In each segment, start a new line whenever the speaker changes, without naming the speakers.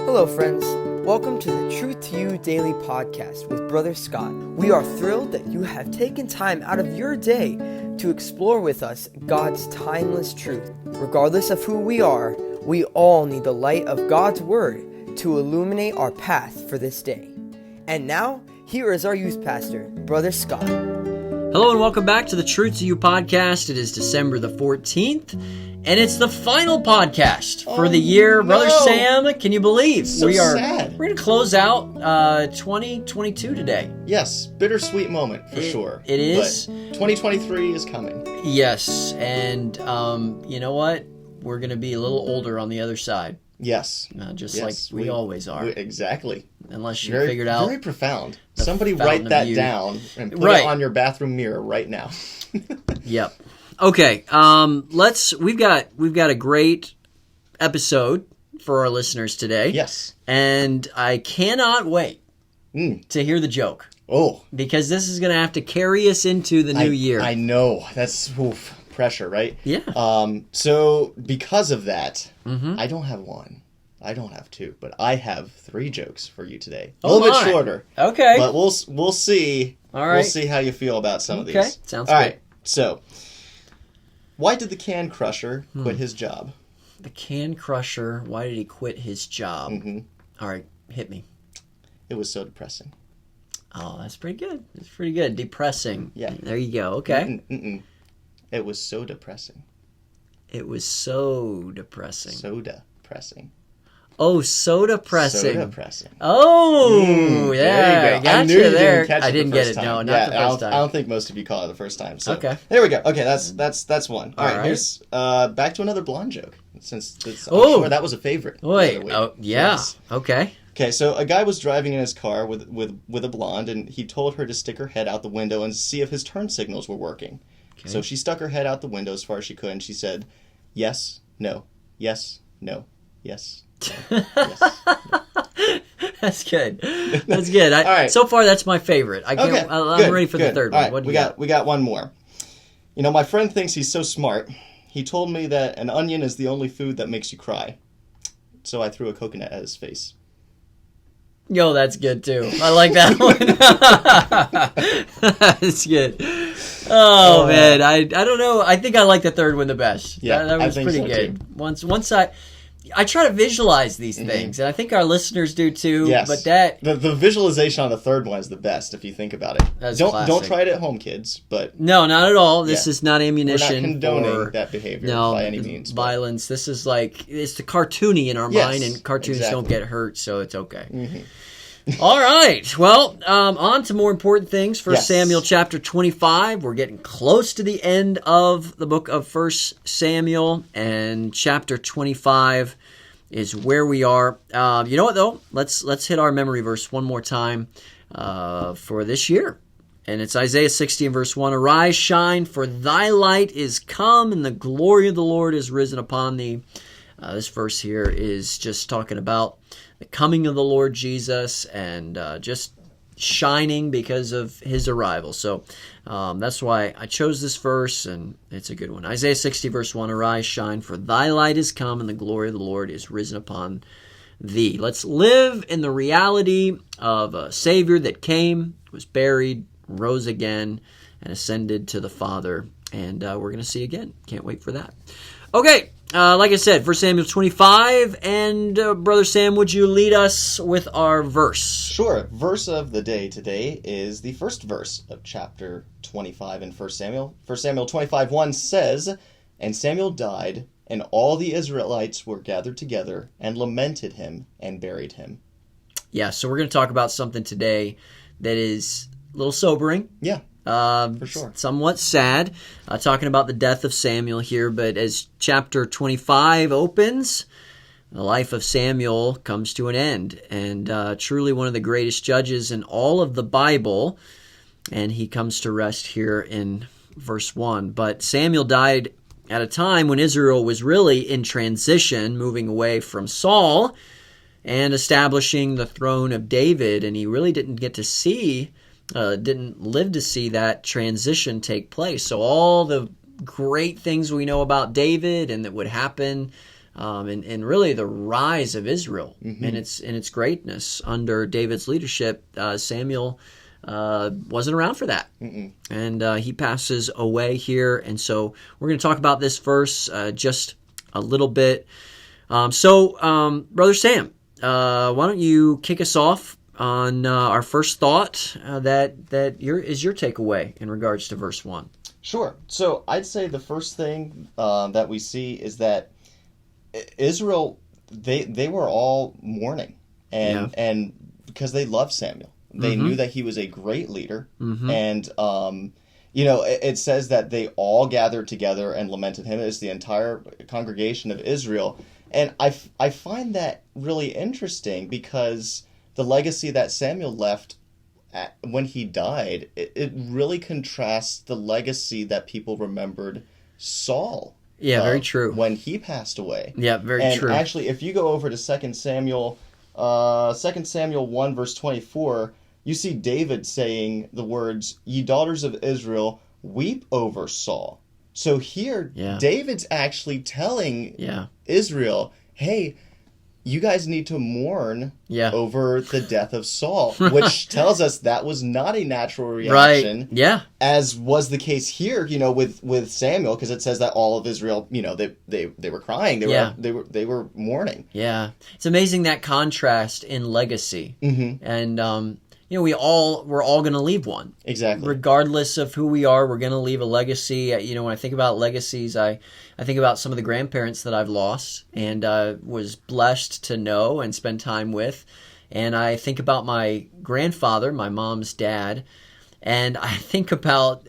Hello, friends. Welcome to the Truth to You Daily Podcast with Brother Scott. We are thrilled that you have taken time out of your day to explore with us God's timeless truth. Regardless of who we are, we all need the light of God's Word to illuminate our path for this day. And now, here is our youth pastor, Brother Scott.
Hello and welcome back to the Truth to You podcast. It is December the 14th, and it's the final podcast for the year.
No.
Brother Sam, can you believe?
So sad.
We're going to close out 2022 today.
Yes, bittersweet moment for sure.
It is.
But 2023 is coming.
Yes, and you know what? We're going to be a little older on the other side,
Yes.
just like we always are.
Exactly.
Unless you figured out.
Very profound. Somebody
fountain
write
of
that
youth.
down and put
Right.
it on your bathroom mirror right now.
Yep. Okay. We've got a great episode for our listeners today.
Yes.
And I cannot wait to hear the joke,
Oh.
because this is going to have to carry us into the new year.
I know. That's pressure, right?
Yeah.
So because of that, I don't have one. I don't have two, but I have three jokes for you today. A little bit shorter.
Okay.
But we'll see.
All right.
We'll see how you feel about some of these.
Okay. Sounds
All
good.
right. So, why did the can crusher quit his job?
The can crusher, why did he quit his job?
Mm-hmm.
All right, hit me.
It was so depressing.
Oh, that's pretty good. That's pretty good. Depressing.
Yeah.
There you go. Okay.
It was so depressing.
It was so depressing.
Soda pressing.
Oh, soda pressing.
Soda pressing.
Oh, yeah.
There you go.
Gotcha
I knew you
there.
didn't catch
I
it
didn't
the
get
first
it.
time.
No, not
Yeah,
the first time.
I don't think most of you caught it the first time. So.
Okay.
There we go. Okay, that's one. All right.
right.
Here's back to another blonde joke. Since I'm sure that was a favorite.
Wait.
the other week.
Oh, yeah.
Yes.
Okay.
Okay, so a guy was driving in his car with a blonde, and he told her to stick her head out the window and see if his turn signals were working.
Okay.
So she stuck her head out the window as far as she could, and she said, "Yes, no, yes, no, yes, no, yes." No.
That's good. That's good.
All right.
So far, that's my favorite. I'm
good,
ready for the
good.
third
All
one.
right,
What do
we
you
got? We got one more. You know, my friend thinks he's so smart. He told me that an onion is the only food that makes you cry. So I threw a coconut at his face.
Yo, that's good too. I like that one. That's good. Oh man, I don't know. I think I like the third one the best.
Yeah,
that was
I think
pretty
so,
good.
too.
Once I try to visualize these things, and I think our listeners do too.
Yes.
But that
the visualization on the third one is the best if you think about it.
That's
don't
classic.
try it at home, kids. But
no, not at all. This
Yeah.
is not
we're
ammunition
not condoning
for
that behavior
no
by any means. but-
violence. This is like it's the cartoony in our
Yes,
mind, and cartoons
exactly.
don't get hurt, so it's okay. All right. Well, on to more important things. 1
Yes.
Samuel chapter 25. We're getting close to the end of the book of 1 Samuel, and chapter 25 is where we are. You know what, though? Let's hit our memory verse one more time for this year. And it's Isaiah 60 and verse 1. Arise, shine, for thy light is come, and the glory of the Lord is risen upon thee. This verse here is just talking about the coming of the Lord Jesus and just shining because of his arrival. So that's why I chose this verse, and it's a good one. Isaiah 60 verse 1, Arise, shine, for thy light is come, and the glory of the Lord is risen upon thee. Let's live in the reality of a Savior that came, was buried, rose again, and ascended to the Father. And we're going to see again. Can't wait for that. Okay. Like I said, 1 Samuel 25, and Brother Sam, would you lead us with our verse?
Sure. Verse of the day today is the first verse of chapter 25 in 1 Samuel. 1 Samuel 25:1 says, "And Samuel died, and all the Israelites were gathered together and lamented him and buried him."
Yeah, so we're going to talk about something today that is a little sobering.
Yeah. For sure.
Somewhat sad, talking about the death of Samuel here, but as chapter 25 opens, the life of Samuel comes to an end, and truly one of the greatest judges in all of the Bible, and he comes to rest here in verse 1. But Samuel died at a time when Israel was really in transition, moving away from Saul and establishing the throne of David, and he really didn't get to see didn't live to see that transition take place. So all the great things we know about David and that would happen and really the rise of Israel and its greatness under David's leadership. Samuel wasn't around for that, and he passes away here. And so we're going to talk about this verse just a little bit. Brother Sam, why don't you kick us off on our first thought that is your takeaway in regards to verse 1?
Sure. So I'd say the first thing that we see is that Israel, they were all mourning, and because they loved Samuel. They knew that he was a great leader, and it says that they all gathered together and lamented him. It's the entire congregation of Israel, and I find that really interesting because the legacy that Samuel left when he died, it really contrasts the legacy that people remembered Saul.
Yeah, very true.
When he passed away.
Yeah, very true.
And actually, if you go over to 2 Samuel 1, verse 24, you see David saying the words, "Ye daughters of Israel, weep over Saul." So here, David's actually telling Israel, hey, you guys need to mourn over the death of Saul, which tells us that was not a natural reaction,
right? Yeah,
as was the case here, with Samuel, because it says that all of Israel, they were crying, they were mourning.
Yeah, it's amazing that contrast in legacy, and we're all going to leave one.
Exactly.
Regardless of who we are, we're going to leave a legacy. When I think about legacies, I think about some of the grandparents that I've lost and was blessed to know and spend time with. And I think about my grandfather, my mom's dad, and I think about,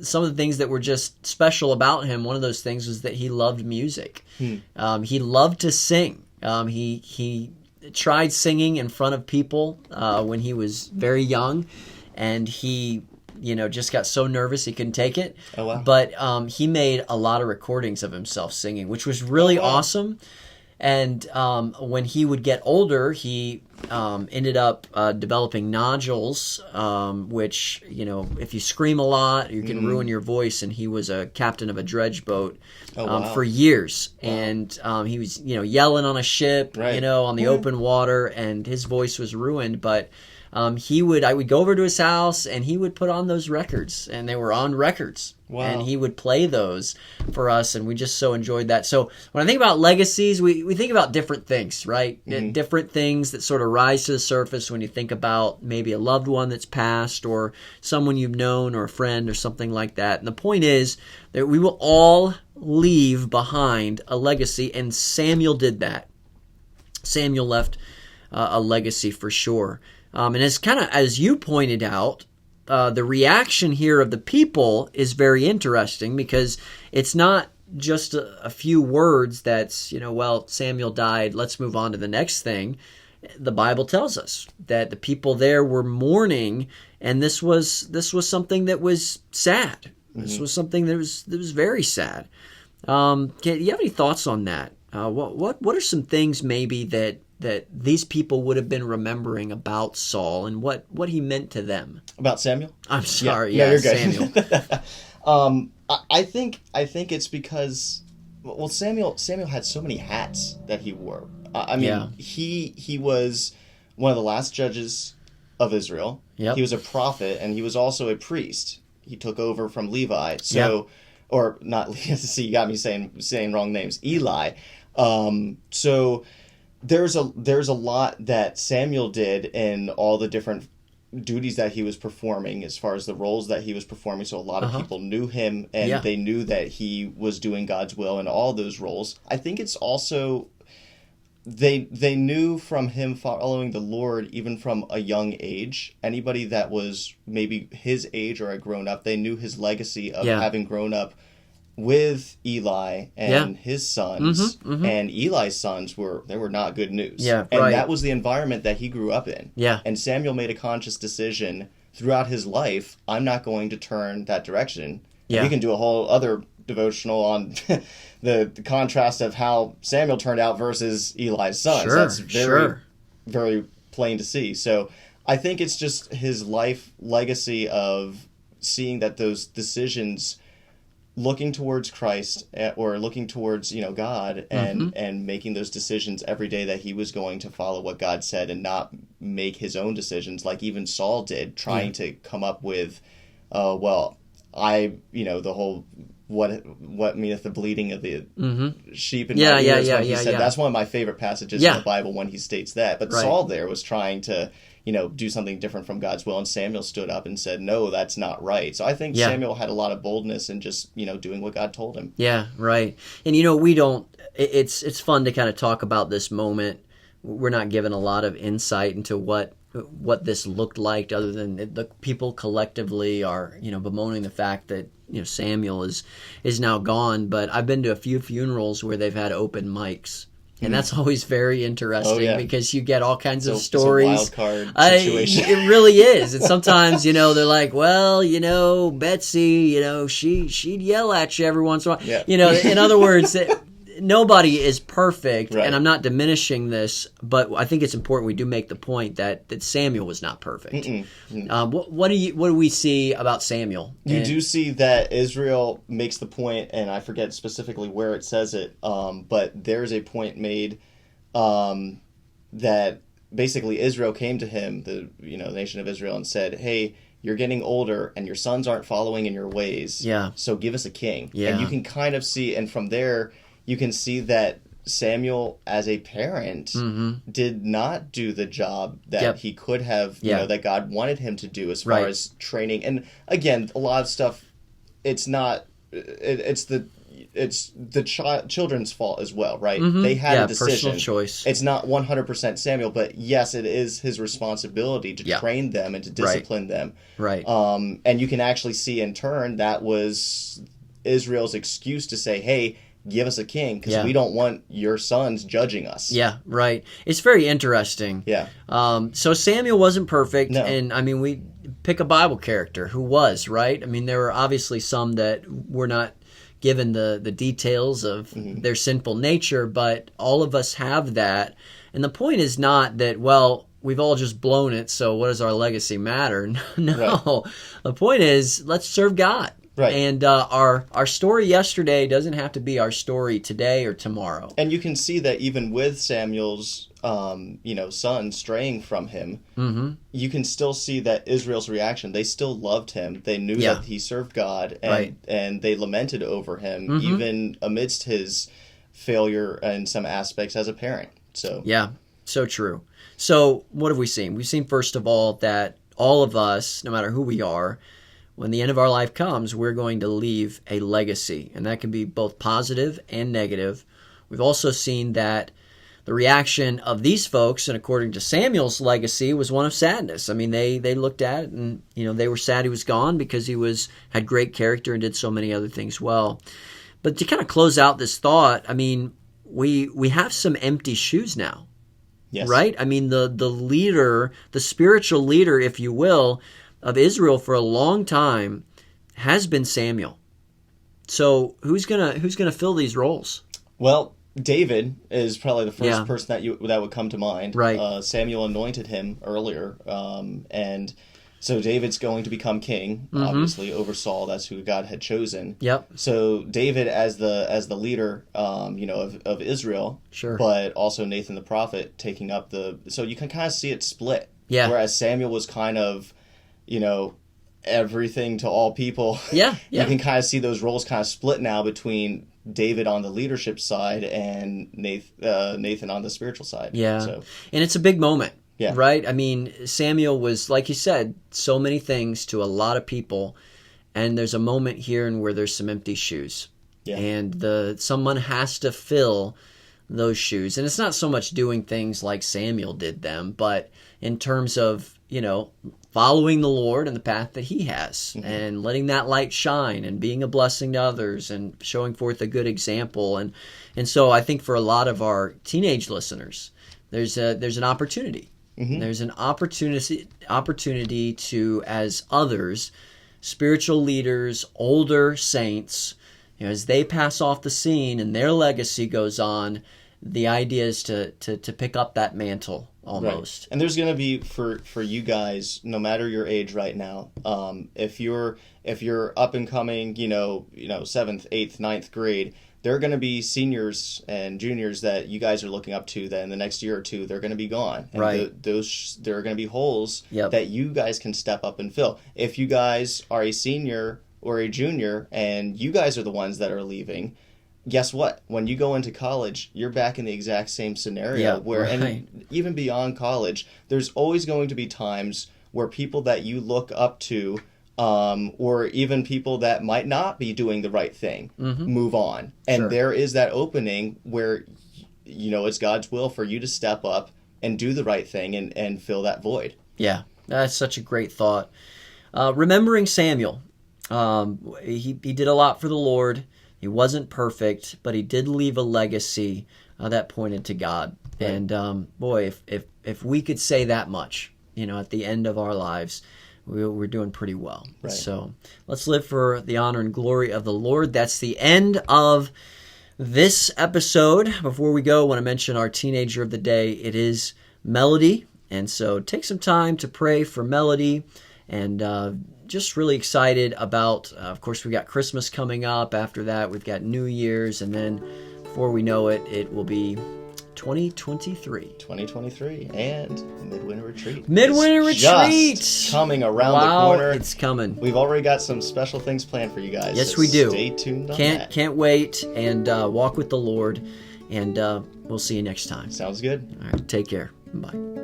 some of the things that were just special about him. One of those things was that he loved music. He loved to sing. He tried singing in front of people when he was very young, and he just got so nervous he couldn't take it.
Oh, wow.
But he made a lot of recordings of himself singing, which was really awesome. And when he would get older, he ended up developing nodules, which, if you scream a lot, you can ruin your voice. And he was a captain of a dredge boat for years. Wow. And he was, yelling on a ship, on the open water, and his voice was ruined. But I would go over to his house, and he would put on those records, and they were on records. Wow. And he would play those for us, and we just so enjoyed that. So when I think about legacies, we think about different things, right? Different things that sort of rise to the surface when you think about maybe a loved one that's passed, or someone you've known, or a friend, or something like that. And the point is that we will all leave behind a legacy, and Samuel did that. Samuel left a legacy for sure. And as you pointed out, the reaction here of the people is very interesting, because it's not just a few words that's, Samuel died, let's move on to the next thing. The Bible tells us that the people there were mourning, and this was something that was sad. This was something that was very sad. Do you have any thoughts on that? What are some things maybe that these people would have been remembering about Saul and what he meant to them?
About Samuel?
I'm sorry.
Yeah,
no,
you're good.
Samuel.
I think it's because, Samuel had so many hats that he wore. He was one of the last judges of Israel. Yep. He was a prophet, and he was also a priest. He took over from Levi. So, or not. See, you got me saying wrong names. Eli. So there's a lot that Samuel did in all the different duties that he was performing, as far as the roles that he was performing. So a lot of people knew him, and they knew that he was doing God's will in all those roles. I think it's also they knew from him following the Lord, even from a young age. Anybody that was maybe his age or a grown up, they knew his legacy of having grown up with Eli and his sons, and Eli's sons were not good news. And that was the environment that he grew up in. And Samuel made a conscious decision throughout his life, I'm not going to turn that direction. We can do a whole other devotional on the contrast of how Samuel turned out versus Eli's sons. That's very, very plain to see. So I think it's just his life legacy of seeing that those decisions looking towards Christ or looking towards, God and making those decisions every day that he was going to follow what God said and not make his own decisions like even Saul did, trying to come up with, the whole what meaneth the bleating of the sheep in my ears. He said that's one of my favorite passages in the Bible when he states that. But Saul there was trying to do something different from God's will, and Samuel stood up and said, no, that's not right. So I think Samuel had a lot of boldness in just, doing what God told him.
Yeah, right. And, we don't, it's fun to kind of talk about this moment. We're not given a lot of insight into what this looked like, other than the people collectively are, bemoaning the fact that, Samuel is now gone. But I've been to a few funerals where they've had open mics. And that's always very interesting because you get all kinds of stories.
It's a wild card situation.
It really is. And sometimes, they're like, well, Betsy, she'd yell at you every once in a while.
Yeah.
In other words, nobody is perfect.
Right.
And I'm not diminishing this, but I think it's important we do make the point that Samuel was not perfect. What do we see about Samuel?
You do see that Israel makes the point, and I forget specifically where it says it, but there's a point made that basically Israel came to him, the nation of Israel, and said, hey, you're getting older and your sons aren't following in your ways.
Yeah.
So give us a king.
Yeah.
And you can kind of see, and from there you can see that Samuel, as a parent, did not do the job that he could have, that God wanted him to do as far as training. And again, a lot of stuff, it's not, it's the children's fault as well, right? They had a decision.
Personal choice.
It's not 100% Samuel, but yes, it is his responsibility to train them and to discipline them.
Right.
And you can actually see in turn that was Israel's excuse to say, hey, give us a king because we don't want your sons judging us.
Yeah, right. It's very interesting.
Yeah.
So Samuel wasn't perfect.
No.
And, we pick a Bible character who was, right? There were obviously some that were not given the details of their sinful nature, but all of us have that. And the point is not that, well, we've all just blown it, so what does our legacy matter? No. Right. The point is, let's serve God.
Right.
And our story yesterday doesn't have to be our story today or tomorrow.
And you can see that even with Samuel's, son straying from him, you can still see that Israel's reaction. They still loved him. They knew that he served God, and they lamented over him, even amidst his failure in some aspects as a parent. So
yeah, so true. So what have we seen? We've seen, first of all, that all of us, no matter who we are, when the end of our life comes, we're going to leave a legacy, and that can be both positive and negative. We've also seen that the reaction of these folks, and according to Samuel's legacy, was one of sadness. They looked at it and, they were sad he was gone because he had great character and did so many other things well. But to kind of close out this thought, we have some empty shoes now.
Yes.
Right? The leader, the spiritual leader, if you will, of Israel for a long time has been Samuel. So who's gonna fill these roles?
Well, David is probably the first person that would come to mind.
Right.
Samuel anointed him earlier, and so David's going to become king, obviously over Saul. That's who God had chosen.
Yep.
So David as the leader, of Israel.
Sure.
But also Nathan the prophet taking up so you can kind of see it split.
Yeah.
Whereas Samuel was kind of, everything to all people.
Yeah.
You can kind of see those roles kind of split now between David on the leadership side and Nathan on the spiritual side.
Yeah.
So.
And it's a big moment.
Yeah.
Right? Samuel was, like you said, so many things to a lot of people, and there's a moment here where there's some empty shoes.
Yeah.
And someone has to fill those shoes. And it's not so much doing things like Samuel did them, but in terms of, following the Lord and the path that he has, and letting that light shine and being a blessing to others and showing forth a good example. And so I think for a lot of our teenage listeners, there's an opportunity. There's an opportunity to, as others, spiritual leaders, older saints, as they pass off the scene and their legacy goes on, the idea is to pick up that mantle almost.
Right. And there's going to be for you guys, no matter your age right now, if you're up and coming, 7th, 8th, 9th grade, there are going to be seniors and juniors that you guys are looking up to that in the next year or two, they're going to be gone. And
right.
There are going to be holes
Yep.
that you guys can step up and fill. If you guys are a senior or a junior and you guys are the ones that are leaving, guess what? When you go into college, you're back in the exact same scenario and even beyond college, there's always going to be times where people that you look up to, or even people that might not be doing the right thing, move on. And
Sure.
there is that opening where, it's God's will for you to step up and do the right thing and fill that void.
Yeah, that's such a great thought. Remembering Samuel, he did a lot for the Lord. He wasn't perfect, but he did leave a legacy that pointed to God. Right. And boy, if we could say that much, at the end of our lives, we're doing pretty well. Right. So let's live for the honor and glory of the Lord. That's the end of this episode. Before we go, I want to mention our teenager of the day. It is Melody. And so take some time to pray for Melody, and just really excited about, of course, we got Christmas coming up. After that, we've got New Year's, and then before we know it, it will be 2023.
2023 and Midwinter Retreat.
Midwinter Retreat!
Just coming around the corner.
It's coming.
We've already got some special things planned for you guys.
Yes,
so
we do.
Stay tuned on that.
Can't wait, and walk with the Lord, and we'll see you next time.
Sounds good.
All right, take care. Bye.